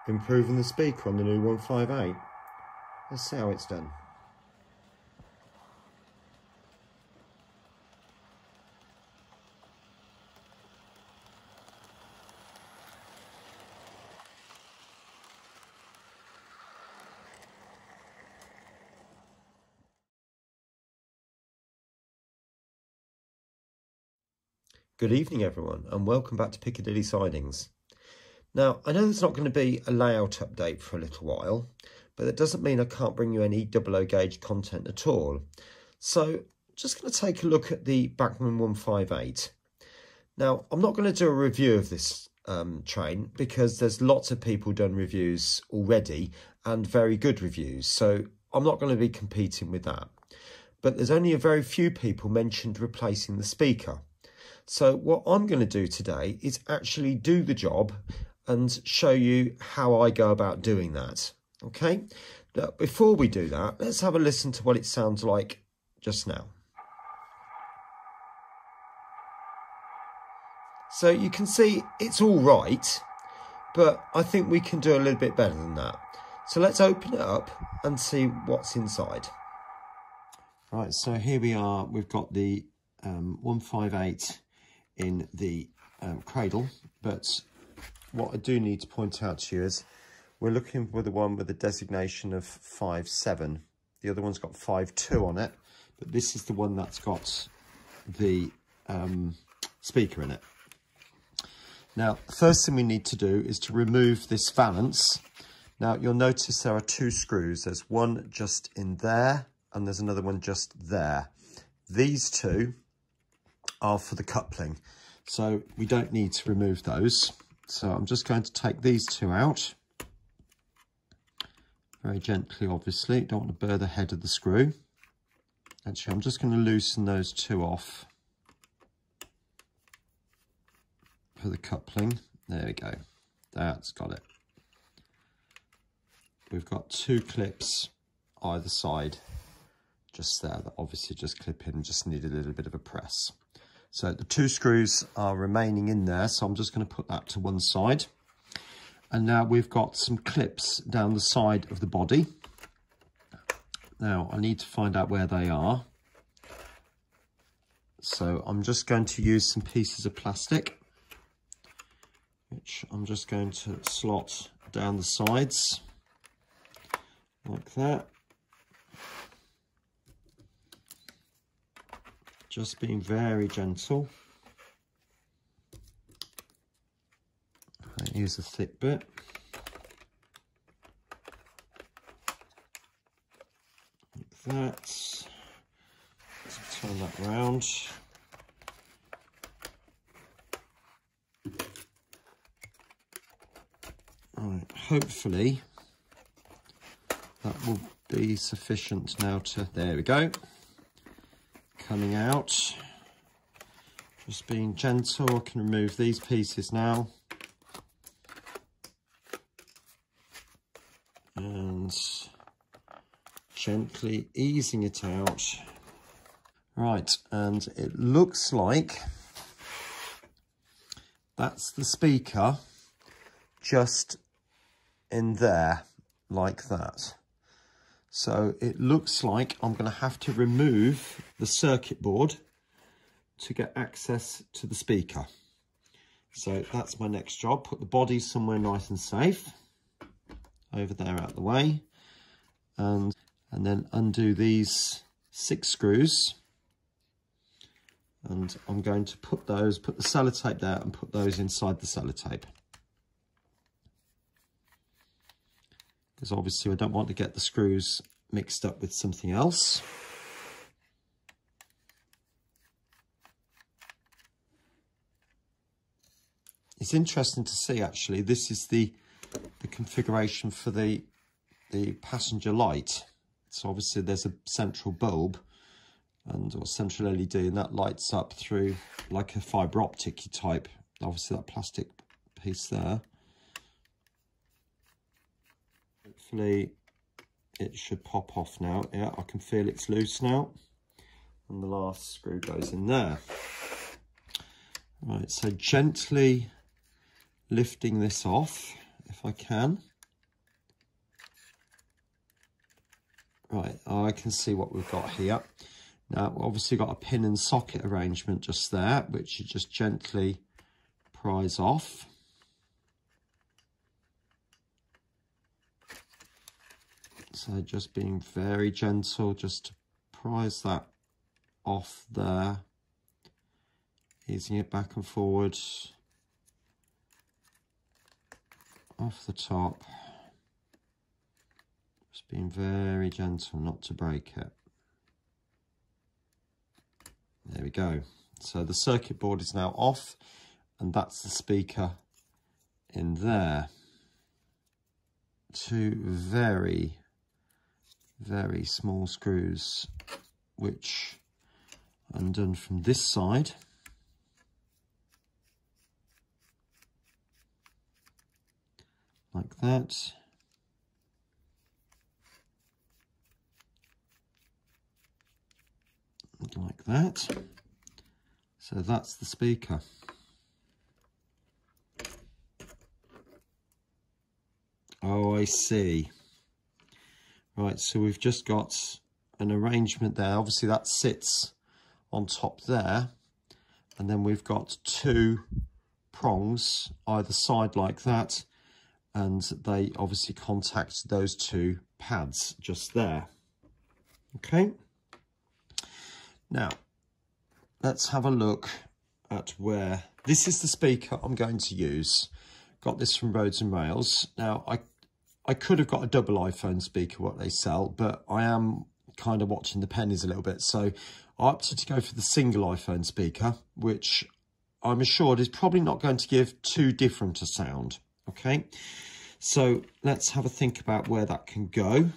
improving the speaker on the new 158. Let's see how it's done. Good evening everyone, and welcome back to Piccadilly Sidings. Now, I know there's not going to be a layout update for a little while, but that doesn't mean I can't bring you any 00 gauge content at all. So, just going to take a look at the Bachmann 158. Now, I'm not going to do a review of this train because there's lots of people done reviews already and very good reviews, so I'm not going to be competing with that. But there's only a very few people mentioned replacing the speaker. So what I'm going to do today is actually do the job and show you how I go about doing that. Okay, now, before we do that, let's have a listen to what it sounds like just now. So you can see it's all right, but I think we can do a little bit better than that. So let's open it up and see what's inside. Right, so here we are. We've got the 158 in the cradle, but what I do need to point out to you is we're looking for the one with the designation of 5.7. The other one's got 5.2 on it, but this is the one that's got the speaker in it. Now, the first thing we need to do is to remove this valance. Now, you'll notice there are two screws. There's one just in there, and there's another one just there. These two are for the coupling, so we don't need to remove those. So I'm just going to take these two out very gently. Obviously, don't want to burr the head of the screw. Actually, I'm just going to loosen those two off for the coupling. There we go, that's got it. We've got two clips either side just there that obviously just clip in, just need a little bit of a press. So the two screws are remaining in there, so I'm just going to put that to one side. And now we've got some clips down the side of the body. Now I need to find out where they are. So I'm just going to use some pieces of plastic, which I'm just going to slot down the sides like that. Just being very gentle. I use a thick bit. Like that. Let's turn that round. Right, hopefully that will be sufficient now to, there we go. Coming out, just being gentle. I can remove these pieces now, and gently easing it out. Right, and it looks like that's the speaker just in there like that. So it looks like I'm going to have to remove the circuit board to get access to the speaker. So that's my next job. Put the body somewhere nice and safe. Over there out the way. And then undo these 6 screws. And I'm going to put the sellotape there and put those inside the sellotape. Because obviously I don't want to get the screws mixed up with something else. It's interesting to see, actually, this is the configuration for the passenger light. So obviously there's a central bulb or central LED, and that lights up through like a fibre optic type. Obviously that plastic piece there. Hopefully it should pop off now. Yeah, I can feel it's loose now. And the last screw goes in there. Right, so gently lifting this off, if I can. Right, I can see what we've got here. Now, we've obviously got a pin and socket arrangement just there, which you just gently prise off. So just being very gentle, just to prise that off there, easing it back and forward, off the top. Just being very gentle not to break it. There we go. So the circuit board is now off, and that's the speaker in there. Two very, very small screws, which undone from this side. Like that. Like that. So that's the speaker. Oh, I see. Right, so we've just got an arrangement there. Obviously that sits on top there, and then we've got two prongs either side like that, and they obviously contact those two pads just there. Okay. Now, let's have a look at where... This is the speaker I'm going to use. Got this from Roads and Rails. Now, I could have got a double iPhone speaker, what they sell, but I am kind of watching the pennies a little bit. So I opted to go for the single iPhone speaker, which I'm assured is probably not going to give too different a sound. Okay, so let's have a think about where that can go.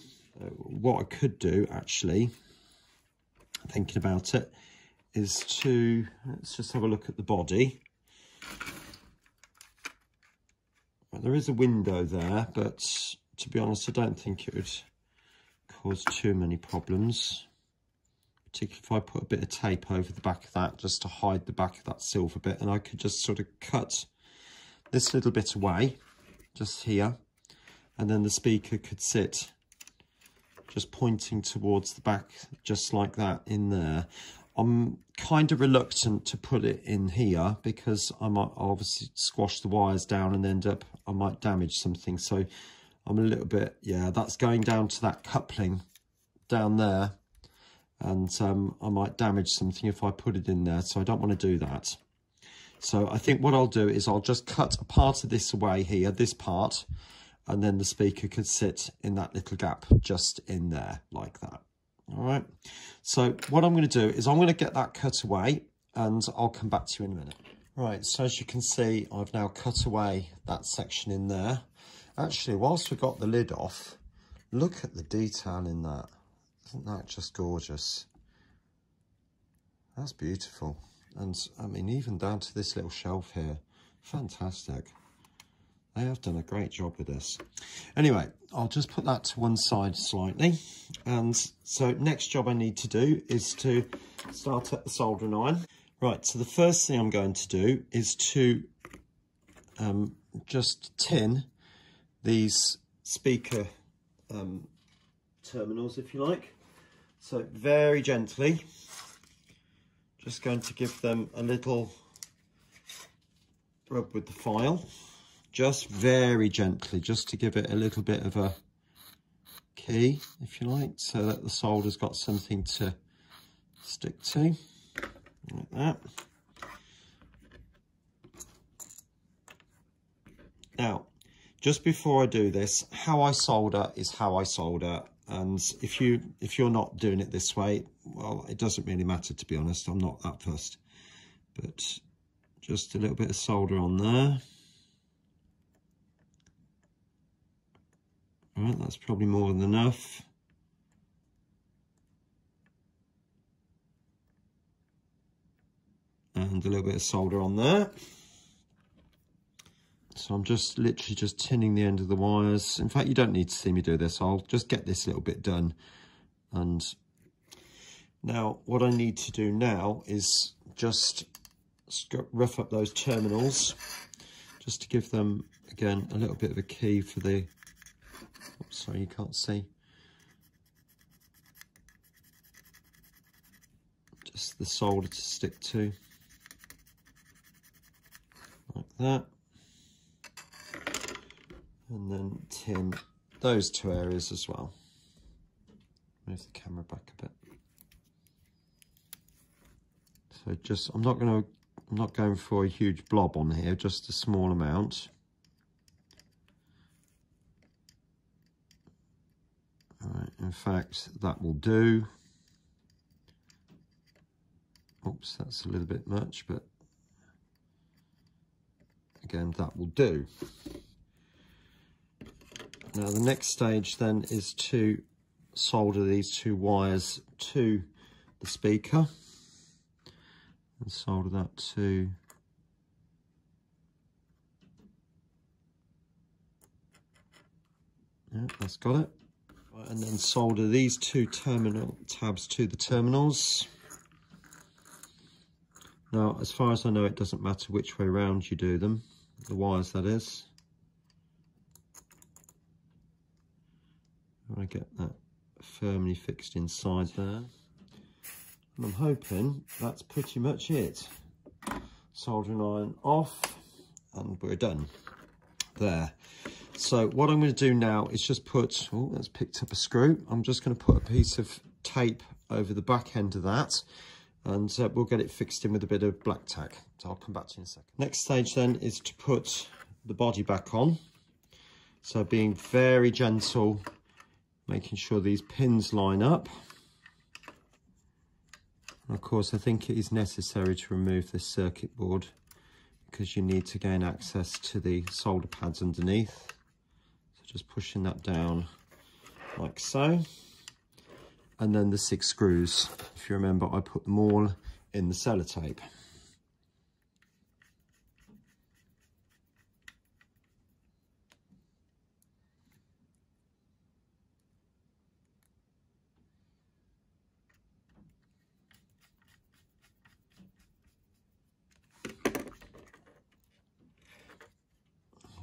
What I could do, actually, thinking about it, is to, let's just have a look at the body. Well, there is a window there, but to be honest, I don't think it would cause too many problems, particularly if I put a bit of tape over the back of that, just to hide the back of that silver bit, and I could just sort of cut this little bit away, just here, and then the speaker could sit just pointing towards the back, just like that in there. I'm kind of reluctant to put it in here because I might obviously squash the wires down and end up, I might damage something. So I'm a little bit, yeah, that's going down to that coupling down there, and I might damage something if I put it in there. So I don't want to do that. So I think what I'll do is I'll just cut a part of this away here, this part, and then the speaker could sit in that little gap just in there like that. All right, so what I'm going to do is I'm going to get that cut away, and I'll come back to you in a minute. Right, so as you can see, I've now cut away that section in there. Actually, whilst we've got the lid off, look at the detail in that. Isn't that just gorgeous? That's beautiful. And I mean, even down to this little shelf here, fantastic. They have done a great job with this. Anyway, I'll just put that to one side slightly. And so next job I need to do is to start at the soldering iron. Right, so the first thing I'm going to do is to just tin these speaker terminals, if you like. So very gently, just going to give them a little rub with the file. Just very gently, just to give it a little bit of a key, if you like, so that the solder's got something to stick to, like that. Now, just before I do this, how I solder is how I solder, and if you're not doing it this way, well, it doesn't really matter, to be honest. I'm not that fussed, but just a little bit of solder on there. Right, that's probably more than enough. And a little bit of solder on there. So I'm just literally just tinning the end of the wires. In fact, you don't need to see me do this. I'll just get this little bit done. And now what I need to do now is just rough up those terminals, just to give them, again, a little bit of a key for the... Oops, sorry, you can't see. just the solder to stick to, like that. And then tin those two areas as well. Move the camera back a bit. So just, I'm not going for a huge blob on here, just a small amount. All right, in fact, that will do. Oops, that's a little bit much, but again, that will do. Now the next stage then is to solder these two wires to the speaker and solder that to that's got it. Right, and then solder these two terminal tabs to the terminals. Now, as far as I know, it doesn't matter which way around you do them, the wires that is. I get that firmly fixed inside there. And I'm hoping that's pretty much it. Soldering iron off and we're done. There. So what I'm going to do now is just put, oh, that's picked up a screw. I'm just going to put a piece of tape over the back end of that and we'll get it fixed in with a bit of black tack. So I'll come back to you in a second. Next stage then is to put the body back on. So being very gentle, making sure these pins line up. And of course, I think it is necessary to remove this circuit board because you need to gain access to the solder pads underneath. So just pushing that down like so. And then the 6 screws. If you remember, I put them all in the sellotape.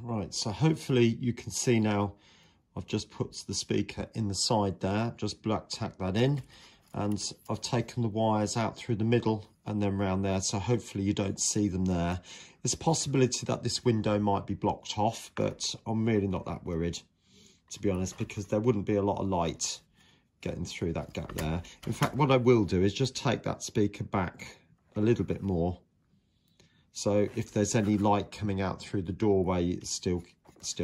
Right, so hopefully you can see now I've just put the speaker in the side there, just black tack that in, and I've taken the wires out through the middle and then round there, so hopefully you don't see them there. There's a possibility that this window might be blocked off, but I'm really not that worried, to be honest, because there wouldn't be a lot of light getting through that gap there. In fact, what I will do is just take that speaker back a little bit more. So if there's any light coming out through the doorway, it still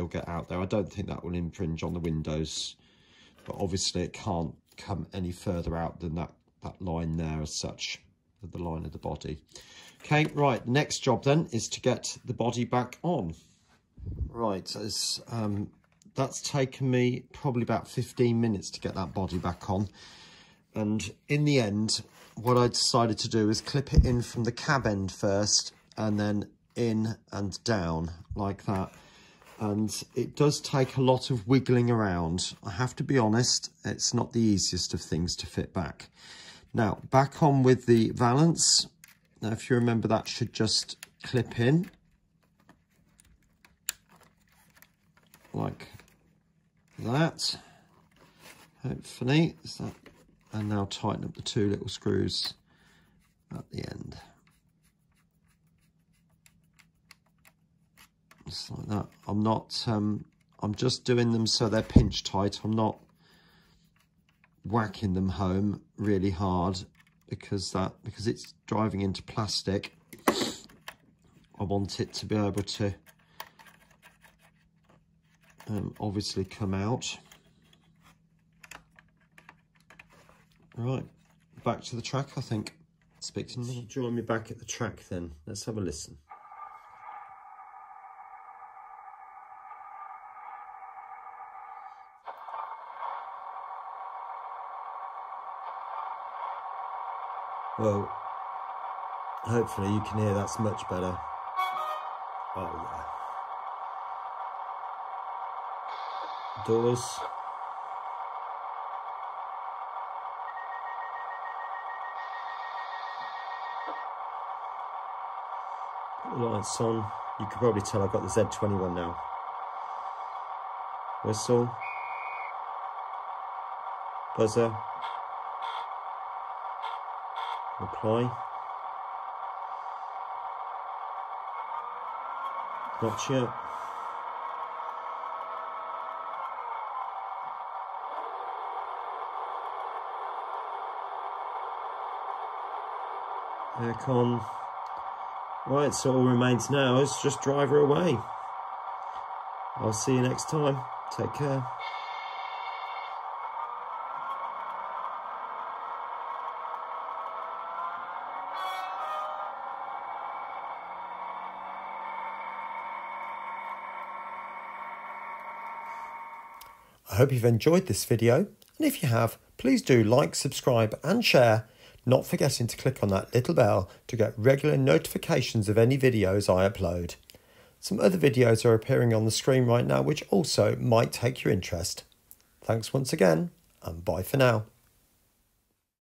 get out there. I don't think that will infringe on the windows, but obviously it can't come any further out than that line there as such, the line of the body. Okay, right, the next job then is to get the body back on. Right, as that's taken me probably about 15 minutes to get that body back on. And in the end, what I decided to do is clip it in from the cab end first, and then in and down like that. And it does take a lot of wiggling around. I have to be honest, it's not the easiest of things to fit back. Now, back on with the valance. Now, if you remember, that should just clip in like that, hopefully. And now tighten up the 2 little screws at the end. Just like that. I'm just doing them so they're pinch tight. I'm not whacking them home really hard because it's driving into plastic. I want it to be able to obviously come out. Right, back to the track, I think. Speak to me. Join me back at the track then. Let's have a listen. Well, hopefully you can hear that's much better. Oh yeah. Doors. Put the lights on. You can probably tell I've got the Z21 now. Whistle. Buzzer. We'll apply. Not yet. Aircon. Right, so all remains now is just drive her away. I'll see you next time. Take care. I hope you've enjoyed this video, and if you have, please do like, subscribe and share, not forgetting to click on that little bell to get regular notifications of any videos I upload. Some other videos are appearing on the screen right now which also might take your interest. Thanks once again, and bye for now.